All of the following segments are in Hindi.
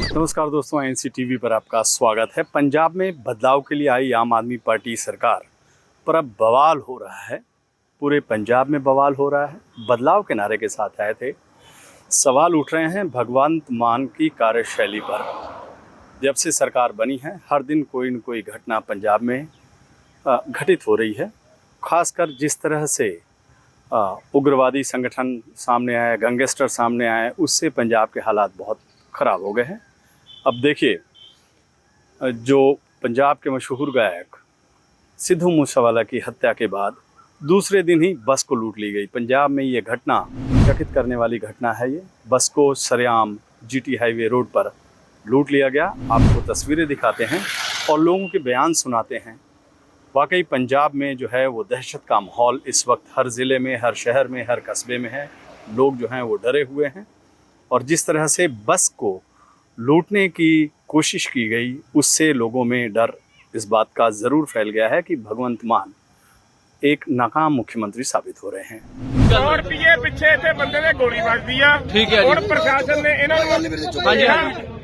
नमस्कार दोस्तों, एनसीटीवी पर आपका स्वागत है। पंजाब में बदलाव के लिए आई आम आदमी पार्टी सरकार पर अब बवाल हो रहा है। पूरे पंजाब में बवाल हो रहा है। बदलाव के नारे के साथ आए थे। सवाल उठ रहे हैं भगवंत मान की कार्यशैली पर। जब से सरकार बनी है, हर दिन कोई न कोई घटना पंजाब में घटित हो रही है। खासकर जिस तरह से उग्रवादी संगठन सामने आए, गैंगस्टर सामने आए, उससे पंजाब के हालात बहुत ख़राब हो गए हैं। अब देखिए, जो पंजाब के मशहूर गायक सिद्धू मूसेवाला की हत्या के बाद दूसरे दिन ही बस को लूट ली गई। पंजाब में ये घटना चकित करने वाली घटना है। ये बस को सरेआम जीटी हाईवे रोड पर लूट लिया गया। आपको तस्वीरें दिखाते हैं और लोगों के बयान सुनाते हैं। वाकई पंजाब में जो है वो दहशत का माहौल इस वक्त हर ज़िले में, हर शहर में, हर कस्बे में है। लोग जो हैं वो डरे हुए हैं और जिस तरह से बस को लूटने की कोशिश की गई, उससे लोगों में डर इस बात का ज़रूर फैल गया है कि भगवंत मान एक नाकाम मुख्यमंत्री साबित हो रहे हैं। 100 ਰੁਪਏ ਪਿੱਛੇ ਇੱਥੇ ਬੰਦੇ ਨੇ ਗੋਲੀ ਵੱਜਦੀ ਆ। ਹੁਣ ਪ੍ਰਸ਼ਾਸਨ ਨੇ ਇਹਨਾਂ ਨੂੰ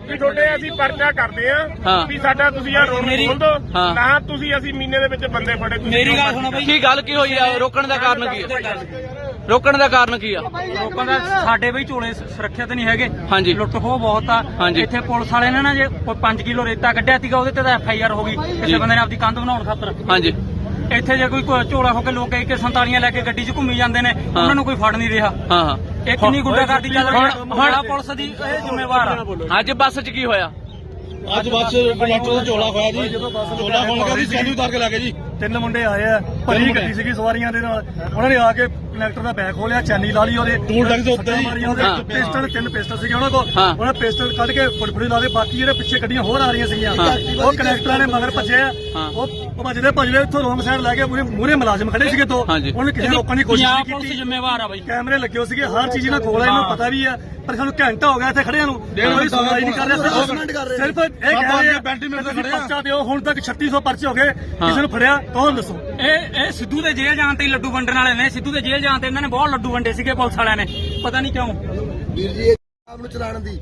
ਵੀ ਤੁਹਾਡੇ ਅਸੀਂ ਪਰਚਾ ਕਰਦੇ ਆ ਵੀ ਸਾਡਾ ਤੁਸੀਂ ਆ ਰੋਡ ਖੋਲ ਦੋ ਨਾ ਤੁਸੀਂ ਅਸੀਂ ਮਹੀਨੇ ਦੇ ਵਿੱਚ ਬੰਦੇ ਫੜੇ। ਮੇਰੀ ਗੱਲ ਸੁਣੋ ਬਈ, ਕੀ ਗੱਲ ਕੀ ਹੋਈ ਆ? ਰੋਕਣ ਦਾ ਕਾਰਨ ਕੀ ਹੈ? ਰੋਕਣ ਦਾ ਕਾਰਨ ਕੀ ਆ? ਲੋਕਾਂ ਦਾ ਸਾਡੇ ਬਈ ਝੋਲੇ ਸੁਰੱਖਿਅਤ ਨਹੀਂ ਹੈਗੇ। ਹਾਂਜੀ, ਲੁੱਟ ਖੋਹ ਬਹੁਤ ਆ। ਇੱਥੇ ਪੁਲਿਸ ਵਾਲੇ ਨੇ ਨਾ ਜੇ 5 ਕਿਲੋ ਰੇਤਾ ਕੱਢਿਆ ਸੀਗਾ, ਉਹਦੇ ਤੇ ਤਾਂ FIR ਹੋ ਗਈ ਕਿਸੇ ਬੰਦੇ ਨੇ ਆਪਦੀ ਕੰਧ ਬਣਾਉਣ ਖਾਤਰ। ਹਾਂਜੀ, ਇੱਥੇ ਜੇ ਕੋਈ ਝੋਲਾ ਹੋ ਕੇ ਲੋਕ AK-47 ਲੈ ਕੇ ਗੱਡੀ 'ਚ ਘੁੰਮੀ ਜਾਂਦੇ ਨੇ, ਉਹਨਾਂ ਨੂੰ ਕੋਈ ਫੜ ਨਹੀਂ ਰਿਹਾ। ਹਾਂ, ਇਹ ਕਿੰਨੀ ਗੁੰਡਾਗਰਦੀ ਚੱਲ ਰਹੀ ਹੈ। ਹੁਣ ਪੁਲਿਸ ਦੀ ਇਹ ਜ਼ਿੰਮੇਵਾਰ ਆ। ਅੱਜ ਬੱਸ 'ਚ ਕੀ ਹੋਇਆ? ਅੱਜ ਬੱਸ ਕੰਡਕਟਰ ਦਾ ਝੋਲਾ ਹੋਇਆ ਜੀ। ਝੋਲਾ ਖੋਲ ਕੇ ਜੀ ਸੈਂਡੂ ਉਤਾਰ ਕੇ ਲੈ ਗਏ ਜੀ। 3 ਮੁੰਡੇ ਆਏ ਆ, ਭਰੀ ਗੱਡੀ ਸੀਗੀ ਸਵਾਰੀਆਂ ਦੇ ਨਾਲ। ਉਹਨਾਂ ਨੇ ਆ ਕੇ ਕੰਡਕਟਰ ਦਾ ਬੈਗ ਖੋਲਿਆ, ਚੈਨੀ ਲਾ ਲਈ ਉਹਦੇ, ਟੂਲ ਟੈਕਸ ਦੇ ਉੱਤੇ ਜੀ। ਪਿਸਟਲ 3 ਪਿਸਟਲ ਸੀਗੇ ਉਹਨਾਂ ਕੋਲ। ਉਹਨਾਂ ਪਿਸਟਲ ਕੱਢ ਕੇ ਫੁੜਫੁੜੀ ਲਾ ਦੇ। ਬਾਕੀ ਜਿਹੜੇ ਪਿੱਛੇ ਗੱਡੀਆਂ ਹੋਰ ਆ ਰਹੀਆਂ ਸੀਗੀਆਂ, ਉਹ ਕੰਡਕਟਰਾਂ ਨੇ ਮਗਰ ਭੱਜੇ ਆ। ਉਹ ਭੱਜਦੇ ਇੱਥੋਂ ਰੋਂਗ ਸਾਈਡ ਲੈ ਕੇ ਮੂਹਰੇ ਮੁਲਾਜ਼ਮ ਖੜੇ ਸੀਗੇ ਤੋਂ। ਉਹਨੇ ਕਿਸੇ ਰੋਕਣ ਦੀ ਕੋਸ਼ਿਸ਼ ਨਹੀਂ ਕੀਤੀ। ਪੁਲਿਸ ਜ਼ਿੰਮੇਵਾਰ ਆ ਬਈ। ਕੈਮਰੇ ਲੱਗੇ ਹੋ ਸੀਗੇ, ਹਰ ਚੀਜ਼ ਇਹਨਾਂ ਕੋਲ ਆ, ਇਹਨੂੰ ਪਤਾ ਵੀ ਆ। ਪਰ ਸਾਨੂੰ ਘੰਟਾ ਹੋ ਗਿਆ ਇੱਥੇ ਖੜਿਆਂ ਨੂੰ, ਕੋਈ ਸੁਣਵਾਈ ਨਹੀਂ ਕਰ ਰਿਹਾ। ਸਿਰਫ ਇਹ ਕਹਿ ਰਹੇ ਪਰਚਾ ਦਿਓ। ਹੁਣ ਤੱਕ 3600 ਪਰਚੇ ਹੋ ਗਏ, ਕਿਸੇ ਨੂੰ ਫੜਿਆ ਕੌਣ ਦੱਸੋ? ਇਹ ਸਿੱਧੂ ਦੇ ਜੇਲ੍ਹ ਜਾਣ ਤੇ ਲੱਡੂ ਵੰਡਣ ਵਾਲੇ ਨੇ। ਸਿੱਧੂ ਦੇ ਜੇਲ੍ਹ ਜਾਣ ਤੇ ਇਹਨਾਂ ਨੇ ਬਹੁਤ ਲੱਡੂ ਵੰਡੇ ਸੀਗੇ ਪੁਲਿਸ ਵਾਲਿਆਂ ਨੇ, ਪਤਾ ਨਹੀਂ ਕਿਉਂ। ਵੀਰ ਜੀ ਪੰਜਾਬ ਨੂੰ ਚਲਾਉਣ ਦੀ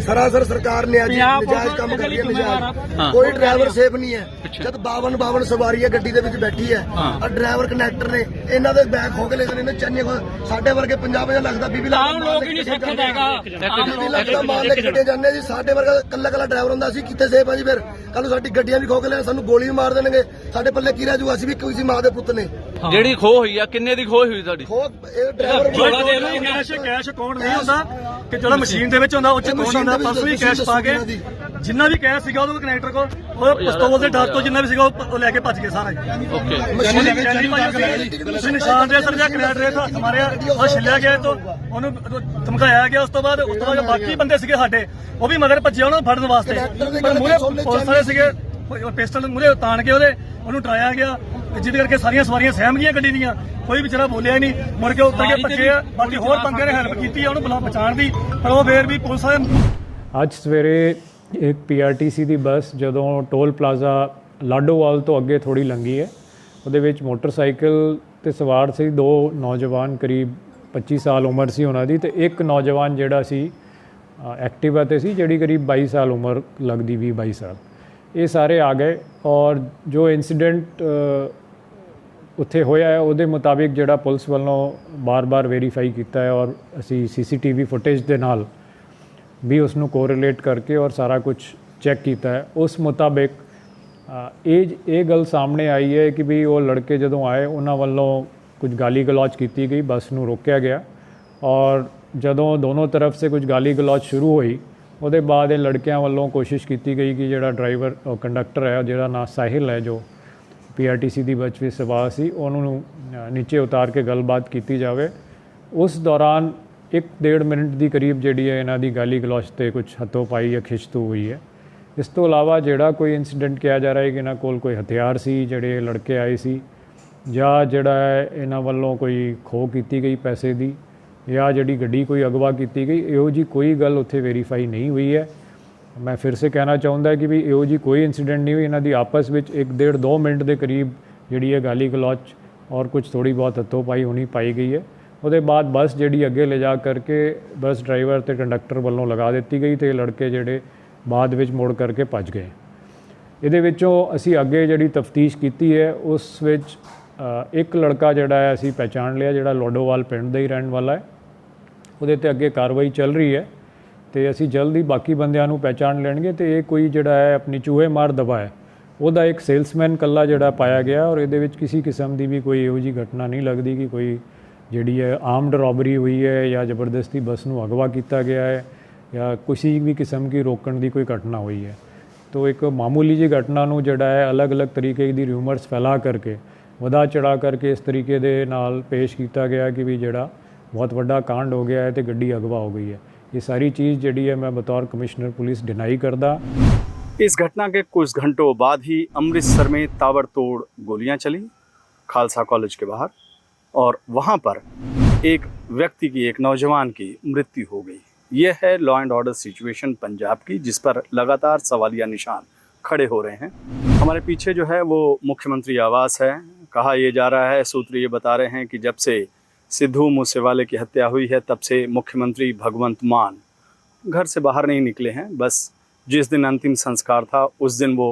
ਸਰਾਸਰ ਸਰਕਾਰ ਨੇ ਅੱਜ ਨਜਾਇਜ਼ ਕੰਮ ਕਰ ਲਿਆ। ਨਜਾਇਜ਼ ਕੋਈ ਡਰਾਈਵਰ ਸੇਫ ਨਹੀਂ ਹੈ। ਜਦ 52 ਸਵਾਰੀ ਹੈ ਗੱਡੀ ਦੇ ਵਿੱਚ ਬੈਠੀ ਹੈ, ਆ ਡਰਾਈਵਰ ਕੰਡਕਟਰ ਨੇ ਇਹਨਾਂ ਦੇ ਬੈਗ ਖੋ ਕੇ ਲੈ ਗਏ ਨੇ। ਚੰਨੇ ਸਾਡੇ ਵਰਗੇ 50,000 ਲੱਗਦਾ 20 ਲੱਖ ਆਮ ਲੋਕ ਹੀ ਨਹੀਂ ਸਿੱਖਦੇ ਹੈਗਾ। 20 ਲੱਖ ਦਾ ਮਾਲ ਲੈ ਕੇ ਗੱਡੇ ਜਾਂਦੇ ਜੀ। ਸਾਡੇ ਵਰਗਾ ਕੱਲਾ ਡਰਾਈਵਰ ਹੁੰਦਾ ਸੀ, ਕਿੱਥੇ ਸੇਫ ਆ ਜੀ? ਫਿਰ ਕੱਲ ਨੂੰ ਸਾਡੀ ਗੱਡੀਆਂ ਵੀ ਖੋ ਕੇ ਲੈ, ਸਾਨੂੰ ਗੋਲੀ ਵੀ ਮਾਰ ਦੇਣਗੇ। ਸਾਡੇ ਪੱਲੇ ਕੀ ਰਹਿ ਜੂ? ਅਸੀਂ ਵੀ ਕੋਈ ਮਾਂ ਦੇ ਪੁੱਤ ਨੇ। ਜਿਹੜੀ ਖੋਹ ਹੋਈ ਆ, ਕਿੰਨੇ ਦੀ ਖੋਹ ਹੋਈ ਤੁਹਾਡੀ? ਇਹ ਡਰਾਈਵਰ ਕੈਸ਼ ਅਕਾਊਂਟ ਨਹੀਂ ਹੁੰਦਾ ਕਿ ਜਿਹੜਾ ਮਸ਼ੀਨ ਦੇ ਵਿੱਚ ਹੁੰਦਾ, ਉਹ ਚ ਕੌਣ ਹੁੰਦਾ? ਪਰਸੋਂ ਹੀ ਕੈਸ਼ ਪਾ ਕੇ ਜਿੰਨਾ ਵੀ ਕੈਸ਼ ਸੀਗਾ ਉਹਦੇ ਕਨੈਕਟਰ ਕੋਲ, ਉਹ ਪਿਸਤੌਲ ਦੇ ਡਰ ਤੋਂ ਜਿੰਨਾ ਵੀ ਸੀਗਾ ਉਹ ਲੈ ਕੇ ਭੱਜ ਗਏ ਸਾਰਾ। ਨਿਸ਼ਾਨ ਦੇ ਸਰ ਜਾਂ ਕਨੈਕਟਰ ਹੱਥ ਮਾਰਿਆ, ਉਹ ਛਿੱਲਿਆ ਗਿਆ ਤੋਂ, ਉਹਨੂੰ ਧਮਕਾਇਆ ਗਿਆ। ਉਸ ਤੋਂ ਬਾਅਦ ਬਾਕੀ ਬੰਦੇ ਸੀਗੇ ਸਾਡੇ, ਉਹ ਵੀ ਮਗਰ ਭੱਜੇ ਉਹਨਾਂ ਨੂੰ ਫੜਨ ਵਾਸਤੇ। ਪਰ ਮੂਹਰੇ ਪੁਲਿਸ ਵਾਲੇ ਸੀਗੇ, ਪਿਸਟਲ ਮੂਹਰੇ ਤਾਣ ਕੇ ਉਹਨੂੰ ਡਰਾਇਆ ਗਿਆ, ਜਿਹਦੇ ਕਰਕੇ ਸਾਰੀਆਂ ਸਵਾਰੀਆਂ ਸਹਿਮ ਗਈਆਂ ਗੱਡੀ ਦੀਆਂ। ਕੋਈ ਵਿਚਾਰਾ ਬੋਲਿਆ ਹੀ ਨਹੀਂ, ਮੁੜ ਕੇ ਉੱਤਰ ਕੇ ਭੱਜੇ ਆ। ਬਾਕੀ ਹੋਰ ਬੰਦੇ ਨੇ ਹੈਲਪ ਕੀਤੀ ਆ ਉਹਨੂੰ ਬਚਾਉਣ ਦੀ, ਪਰ ਉਹ ਫੇਰ ਵੀ ਪੁਲਿਸ ਵਾਲੇ। ਅੱਜ ਸਵੇਰੇ ਇੱਕ PRTC ਦੀ ਬੱਸ ਜਦੋਂ ਟੋਲ ਪਲਾਜ਼ਾ ਲਾਡੋਵਾਲ ਤੋਂ ਅੱਗੇ ਥੋੜ੍ਹੀ ਲੰਘੀ ਹੈ, ਉਹਦੇ ਵਿੱਚ ਮੋਟਰਸਾਈਕਲ ਤੇ ਸਵਾਰ ਸੀ 2 ਨੌਜਵਾਨ, ਕਰੀਬ 25 ਸਾਲ ਉਮਰ ਸੀ ਉਹਨਾਂ ਦੀ, ਤੇ ਇੱਕ ਨੌਜਵਾਨ ਜਿਹੜਾ ਸੀ ਐਕਟਿਵਾ ਤੇ ਸੀ, ਜਿਹੜੀ ਕਰੀਬ 22 ਸਾਲ ਉਮਰ ਲੱਗਦੀ, 20-22 ਸਾਲ। ਇਹ ਸਾਰੇ ਆ ਗਏ ਔਰ ਜੋ ਇਨਸੀਡੈਂਟ ਉੱਥੇ ਹੋਇਆ ਹੈ ਉਹਦੇ ਮੁਤਾਬਿਕ ਜਿਹੜਾ ਪੁਲਿਸ ਵੱਲੋਂ ਬਾਰ-ਬਾਰ ਵੈਰੀਫਾਈ ਕੀਤਾ ਹੈ ਔਰ ਅਸੀਂ CCTV ਫੁਟੇਜ ਦੇ ਨਾਲ ਵੀ ਉਸ ਨੂੰ ਕੋਰਿਲੇਟ ਕਰਕੇ ਔਰ ਸਾਰਾ ਕੁਝ ਚੈੱਕ ਕੀਤਾ ਹੈ। ਉਸ ਮੁਤਾਬਿਕ ਇਹ ਗੱਲ ਸਾਹਮਣੇ ਆਈ ਹੈ ਕਿ ਵੀ ਉਹ ਲੜਕੇ ਜਦੋਂ ਆਏ, ਉਹਨਾਂ ਵੱਲੋਂ ਕੁਝ ਗਾਲੀ ਗਲੌਜ ਕੀਤੀ ਗਈ, ਬੱਸ ਨੂੰ ਰੋਕਿਆ ਗਿਆ ਔਰ ਜਦੋਂ ਦੋਨੋਂ ਤਰਫ ਸੇ ਕੁਝ ਗਾਲੀ ਗਲੌਜ ਸ਼ੁਰੂ ਹੋਈ, ਉਹਦੇ ਬਾਅਦ ਇਹ ਲੜਕਿਆਂ ਵੱਲੋਂ ਕੋਸ਼ਿਸ਼ ਕੀਤੀ ਗਈ ਕਿ ਜਿਹੜਾ ਡਰਾਈਵਰ ਕੰਡਕਟਰ ਹੈ, ਜਿਹੜਾ ਨਾਂ ਸਾਹਿਲ ਹੈ, ਜੋ PRTC ਦੀ ਬੱਸ ਵਿੱਚ ਸਵਾਰ ਸੀ, ਉਹਨੂੰ ਨੀਚੇ ਉਤਾਰ ਕੇ ਗੱਲਬਾਤ ਕੀਤੀ ਜਾਵੇ। ਉਸ ਦੌਰਾਨ 1-1.5 ਮਿੰਟ ਦੀ ਕਰੀਬ ਜਿਹੜੀ ਹੈ ਇਹਨਾਂ ਦੀ ਗਾਲੀ ਗਲੌਜ 'ਤੇ ਕੁਝ ਹੱਥੋਂ ਪਾਈ ਜਾਂ ਖਿੱਚਤੂ ਹੋਈ ਹੈ। ਇਸ ਤੋਂ ਇਲਾਵਾ ਜਿਹੜਾ ਕੋਈ ਇਨਸੀਡੈਂਟ ਕਿਹਾ ਜਾ ਰਿਹਾ ਹੈ ਕਿ ਇਹਨਾਂ ਕੋਲ ਕੋਈ ਹਥਿਆਰ ਸੀ, ਜਿਹੜੇ ਲੜਕੇ ਆਏ ਸੀ, ਜਾਂ ਜਿਹੜਾ ਹੈ ਇਹਨਾਂ ਵੱਲੋਂ ਕੋਈ ਖੋਹ ਕੀਤੀ ਗਈ ਪੈਸੇ ਦੀ, ਜਾਂ ਜਿਹੜੀ ਗੱਡੀ ਕੋਈ ਅਗਵਾ ਕੀਤੀ ਗਈ, ਇਹੋ ਜਿਹੀ ਕੋਈ ਗੱਲ ਉੱਥੇ ਵੈਰੀਫਾਈ ਨਹੀਂ ਹੋਈ ਹੈ। ਮੈਂ ਫਿਰ ਸੇ ਕਹਿਣਾ ਚਾਹੁੰਦਾ ਕਿ ਵੀ ਇਹੋ ਜਿਹੀ ਕੋਈ ਇਨਸੀਡੈਂਟ ਨਹੀਂ ਹੋਈ। ਇਹਨਾਂ ਦੀ ਆਪਸ ਵਿੱਚ 1-1.5-2 ਮਿੰਟ ਦੇ ਕਰੀਬ ਜਿਹੜੀ ਹੈ ਗਾਲੀ ਗਲੌਜ ਔਰ ਕੁਝ ਥੋੜੀ ਬਹੁਤ ਹੱਥੋਂ ਪਾਈ ਹੋਣੀ ਪਾਈ ਗਈ ਹੈ। ਉਹਦੇ ਬਾਅਦ ਬੱਸ ਜਿਹੜੀ ਅੱਗੇ ਲੈ ਜਾ ਕਰਕੇ ਬੱਸ ਡਰਾਈਵਰ ਤੇ ਕੰਡਕਟਰ ਵੱਲੋਂ ਲਗਾ ਦਿੱਤੀ ਗਈ ਤੇ ਲੜਕੇ ਜਿਹੜੇ ਬਾਅਦ ਵਿੱਚ ਮੁੜ ਕਰਕੇ ਭੱਜ ਗਏ। ਇਹਦੇ ਵਿੱਚੋਂ ਅਸੀਂ ਅੱਗੇ ਜਿਹੜੀ ਤਫਤੀਸ਼ ਕੀਤੀ ਹੈ ਉਸ ਵਿੱਚ ਇੱਕ ਲੜਕਾ ਜਿਹੜਾ ਹੈ ਅਸੀਂ ਪਹਿਚਾਣ ਲਿਆ, ਜਿਹੜਾ ਲੋਡੋਵਾਲ ਪਿੰਡ ਦਾ ਹੀ ਰਹਿਣ ਵਾਲਾ ਹੈ। ਉਹਦੇ ਤੇ ਅੱਗੇ ਕਾਰਵਾਈ ਚੱਲ ਰਹੀ ਹੈ ਤੇ ਅਸੀਂ ਜਲਦੀ ਬਾਕੀ ਬੰਦਿਆਂ ਨੂੰ ਪਹਿਚਾਣ ਲੈਣਗੇ। ਤੇ ਇਹ ਕੋਈ ਜਿਹੜਾ ਹੈ ਆਪਣੀ ਚੂਹੇ ਮਾਰ ਦਵਾ ਹੈ, ਉਹਦਾ ਇੱਕ ਸੇਲਸਮੈਨ ਕੱਲਾ ਜਿਹੜਾ ਪਾਇਆ ਗਿਆ ਔਰ ਇਹਦੇ ਵਿੱਚ ਕਿਸੇ ਕਿਸਮ ਦੀ ਵੀ ਕੋਈ ਇਹੋ ਜਿਹੀ ਘਟਨਾ ਨਹੀਂ ਲੱਗਦੀ ਕਿ ਕੋਈ ਜਿਹੜੀ ਹੈ ਆਰਮਡ ਰॉबरी ਹੋਈ ਹੈ ਜਾਂ ਜ਼ਬਰਦਸਤੀ ਬੱਸ ਨੂੰ ਅਗਵਾ ਕੀਤਾ ਗਿਆ ਹੈ ਜਾਂ ਕਿਸੇ ਵੀ ਕਿਸਮ ਦੀ ਰੋਕਣ ਦੀ ਕੋਈ ਘਟਨਾ ਹੋਈ ਹੈ। तो एक मामूली जी घटना ਨੂੰ ਜਿਹੜਾ ਹੈ अलग-अलग तरीके ਦੀ ਰਿਊਮਰਸ ਫੈਲਾ ਕਰਕੇ ਵਧਾ ਚੜਾ ਕਰਕੇ ਇਸ ਤਰੀਕੇ ਦੇ ਨਾਲ ਪੇਸ਼ ਕੀਤਾ ਗਿਆ ਕਿ ਵੀ ਜਿਹੜਾ ਬਹੁਤ ਵੱਡਾ ਕਾਂਡ ਹੋ ਗਿਆ ਹੈ ਤੇ ਗੱਡੀ ਅਗਵਾ ਹੋ गई है। ये सारी चीज़ ਜਿਹੜੀ है मैं बतौर कमिश्नर पुलिस डिनाई करदा। इस घटना के कुछ घंटों बाद ही अमृतसर में ताबड़तोड़ गोलियां चली खालसा कॉलेज के बाहर और वहां पर एक व्यक्ति की, एक नौजवान की मृत्यु हो गई। यह है law and order situation Punjab की, जिस पर लगातार सवालिया निशान खड़े हो रहे हैं। हमारे पीछे जो है वो मुख्यमंत्री आवास है। कहा यह जा रहा है, सूत्र ये बता रहे हैं कि जब से सिद्धू मूसेवाले की हत्या हुई है तब से मुख्यमंत्री भगवंत मान घर से बाहर नहीं निकले हैं। बस जिस दिन अंतिम संस्कार था उस दिन वो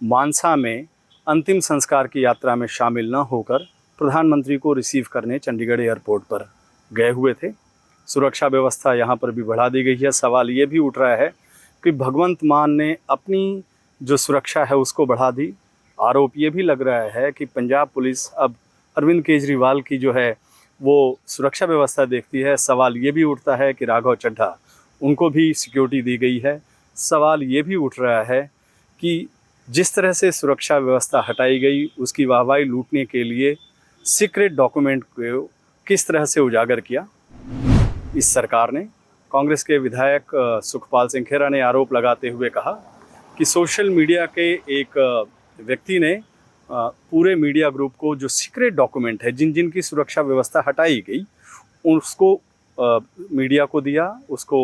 मानसा में अंतिम संस्कार की यात्रा में शामिल न होकर प्रधानमंत्री को रिसीव करने चंडीगढ़ एयरपोर्ट पर गए हुए थे। सुरक्षा व्यवस्था यहाँ पर भी बढ़ा दी गई है। सवाल ये भी उठ रहा है कि भगवंत मान ने अपनी जो सुरक्षा है उसको बढ़ा दी। आरोप ये भी लग रहा है कि पंजाब पुलिस अब अरविंद केजरीवाल की जो है वो सुरक्षा व्यवस्था देखती है। सवाल ये भी उठता है कि राघव चड्ढा, उनको भी सिक्योरिटी दी गई है। सवाल ये भी उठ रहा है कि जिस तरह से सुरक्षा व्यवस्था हटाई गई उसकी वाहवाही लूटने के लिए सीक्रेट डॉक्यूमेंट को किस तरह से उजागर किया इस सरकार ने। कांग्रेस के विधायक सुखपाल सिंह खेरा ने आरोप लगाते हुए कहा कि सोशल मीडिया के एक व्यक्ति ने पूरे मीडिया ग्रुप को जो सीक्रेट डॉक्यूमेंट है, जिन जिन की सुरक्षा व्यवस्था हटाई गई, उसको मीडिया को दिया, उसको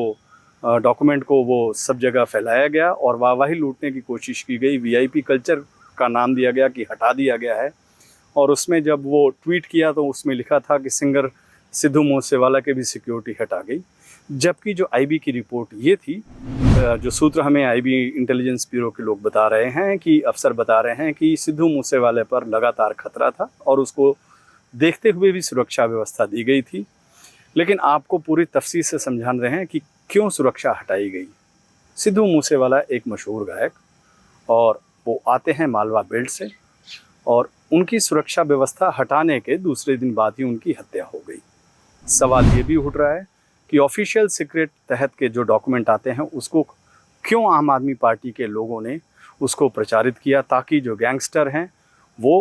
डॉक्यूमेंट को वो सब जगह फैलाया गया और वाहवाही लूटने की कोशिश की गई। वीआईपी कल्चर का नाम दिया गया कि हटा दिया गया है। और उसमें जब वो ट्वीट किया तो उसमें लिखा था कि सिंगर सिद्धू मूसेवाला के भी सिक्योरिटी हटा गई। जबकि जो आईबी की रिपोर्ट ये थी, जो सूत्र हमें आईबी इंटेलिजेंस ब्यूरो के लोग बता रहे हैं कि अफसर बता रहे हैं कि सिद्धू मूसेवाले पर लगातार खतरा था और उसको देखते हुए भी सुरक्षा व्यवस्था दी गई थी। लेकिन आपको पूरी तफसील से समझा रहे हैं कि क्यों सुरक्षा हटाई गई। सिद्धू मूसेवाला एक मशहूर गायक और वो आते हैं मालवा बेल्ट से और उनकी सुरक्षा व्यवस्था हटाने के दूसरे दिन बाद ही उनकी हत्या हो गई। सवाल ये भी उठ रहा है कि ऑफिशियल सीक्रेट तहत के जो डॉक्यूमेंट आते हैं उसको क्यों आम आदमी पार्टी के लोगों ने उसको प्रचारित किया ताकि जो गैंगस्टर हैं वो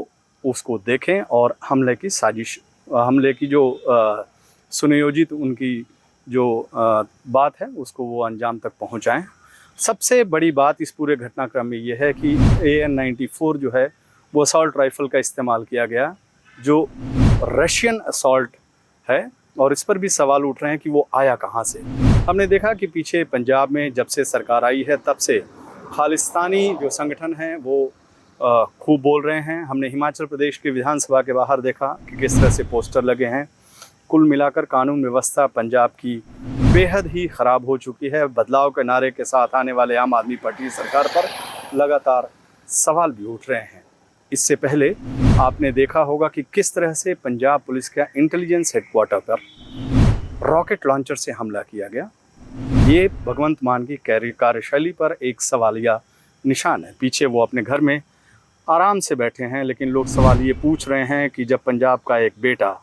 उसको देखें और हमले की साजिश, हमले की जो सुनियोजित उनकी जो बात है उसको वो अंजाम तक पहुंचाएं। सबसे बड़ी बात इस पूरे घटनाक्रम में ये है कि AN-94 जो है वो असॉल्ट राइफल का इस्तेमाल किया गया, जो रशियन असॉल्ट है और इस पर भी सवाल उठ रहे हैं कि वो आया कहाँ से। हमने देखा कि पीछे पंजाब में जब से सरकार आई है तब से खालिस्तानी जो संगठन हैं वो खूब बोल रहे हैं। हमने हिमाचल प्रदेश के विधानसभा के बाहर देखा कि किस तरह से पोस्टर लगे हैं। कुल मिलाकर कानून व्यवस्था पंजाब की बेहद ही ख़राब हो चुकी है। बदलाव के नारे के साथ आने वाले आम आदमी पार्टी सरकार पर लगातार सवाल भी उठ रहे हैं। इससे पहले आपने देखा होगा कि किस तरह से पंजाब पुलिस का इंटेलिजेंस हेडक्वार्टर पर रॉकेट लॉन्चर से हमला किया गया। ये भगवंत मान की कार्यशैली पर एक सवालिया निशान है। पीछे वो अपने घर में आराम से बैठे हैं, लेकिन लोग सवाल ये पूछ रहे हैं कि जब पंजाब का एक बेटा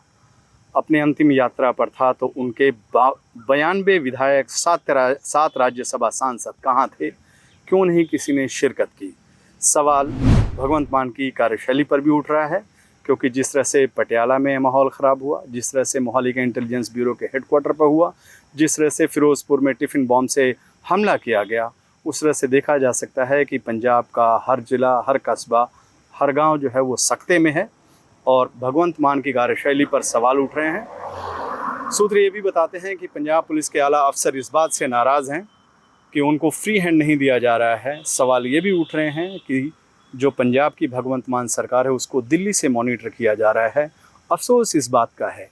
अपने अंतिम यात्रा पर था तो उनके 92 विधायक, 7 राज्यसभा सांसद कहाँ थे, क्यों नहीं किसी ने शिरकत की। सवाल भगवंत मान की कार्यशैली पर भी उठ रहा है, क्योंकि जिस तरह से पटियाला में माहौल ख़राब हुआ, जिस तरह से मोहाली के इंटेलिजेंस ब्यूरो के हेडक्वार्टर पर हुआ, जिस तरह से फिरोज़पुर में टिफ़िन बॉम्ब से हमला किया गया, उस तरह से देखा जा सकता है कि पंजाब का हर ज़िला, हर कस्बा, हर गांव जो है वो सख्ते में है और भगवंत मान की कार्यशैली पर सवाल उठ रहे हैं। सूत्र ये भी बताते हैं कि पंजाब पुलिस के आला अफसर इस बात से नाराज़ हैं कि उनको फ्री हैंड नहीं दिया जा रहा है। सवाल ये भी उठ रहे हैं कि जो पंजाब की भगवंत मान सरकार है उसको दिल्ली से मॉनिटर किया जा रहा है। अफसोस इस बात का है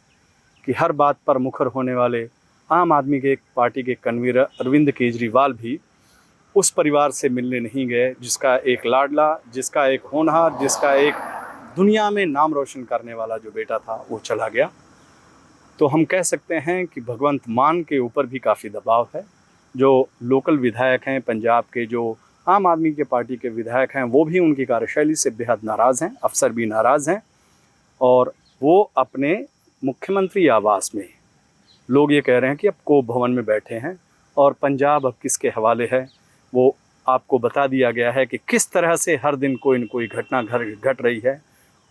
कि हर बात पर मुखर होने वाले आम आदमी के पार्टी के कन्वीनर अरविंद केजरीवाल भी उस परिवार से मिलने नहीं गए जिसका एक लाडला, जिसका एक होनहार, जिसका एक दुनिया में नाम रोशन करने वाला जो बेटा था वो चला गया। तो हम कह सकते हैं कि भगवंत मान के ऊपर भी काफ़ी दबाव है। जो लोकल विधायक हैं पंजाब के, जो आम आदमी के पार्टी के विधायक हैं, वो भी उनकी कार्यशैली से बेहद नाराज़ हैं, अफसर भी नाराज़ हैं। और वो अपने मुख्यमंत्री आवास में लोग ये कह रहे हैं कि अब कोप भवन में बैठे हैं और पंजाब अब किसके हवाले है। वो आपको बता दिया गया है कि किस तरह से हर दिन कोई न कोई घटना घट रही है।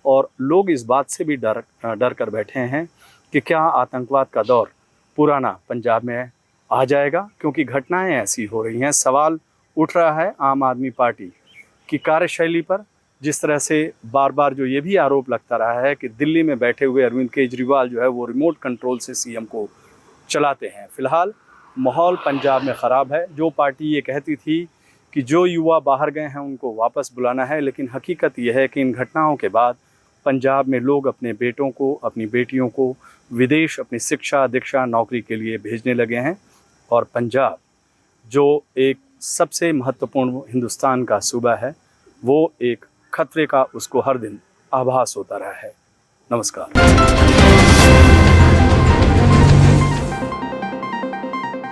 और लोग इस बात से भी डर कर बैठे हैं कि क्या आतंकवाद का दौर पुराना पंजाब में आ जाएगा, क्योंकि घटनाएं ऐसी हो रही हैं। सवाल उठ रहा है आम आदमी पार्टी की कार्यशैली पर, जिस तरह से बार बार जो ये भी आरोप लगता रहा है कि दिल्ली में बैठे हुए अरविंद केजरीवाल जो है वो रिमोट कंट्रोल से सीएम को चलाते हैं। फिलहाल माहौल पंजाब में ख़राब है। जो पार्टी ये कहती थी कि जो युवा बाहर गए हैं उनको वापस बुलाना है, लेकिन हकीकत यह है कि इन घटनाओं के बाद पंजाब में लोग अपने बेटों को, अपनी बेटियों को विदेश अपनी शिक्षा, दीक्षा, नौकरी के लिए भेजने लगे हैं। और पंजाब जो एक सबसे महत्वपूर्ण हिंदुस्तान का सूबा है, वो एक खतरे का उसको हर दिन आभास होता रहा है। नमस्कार।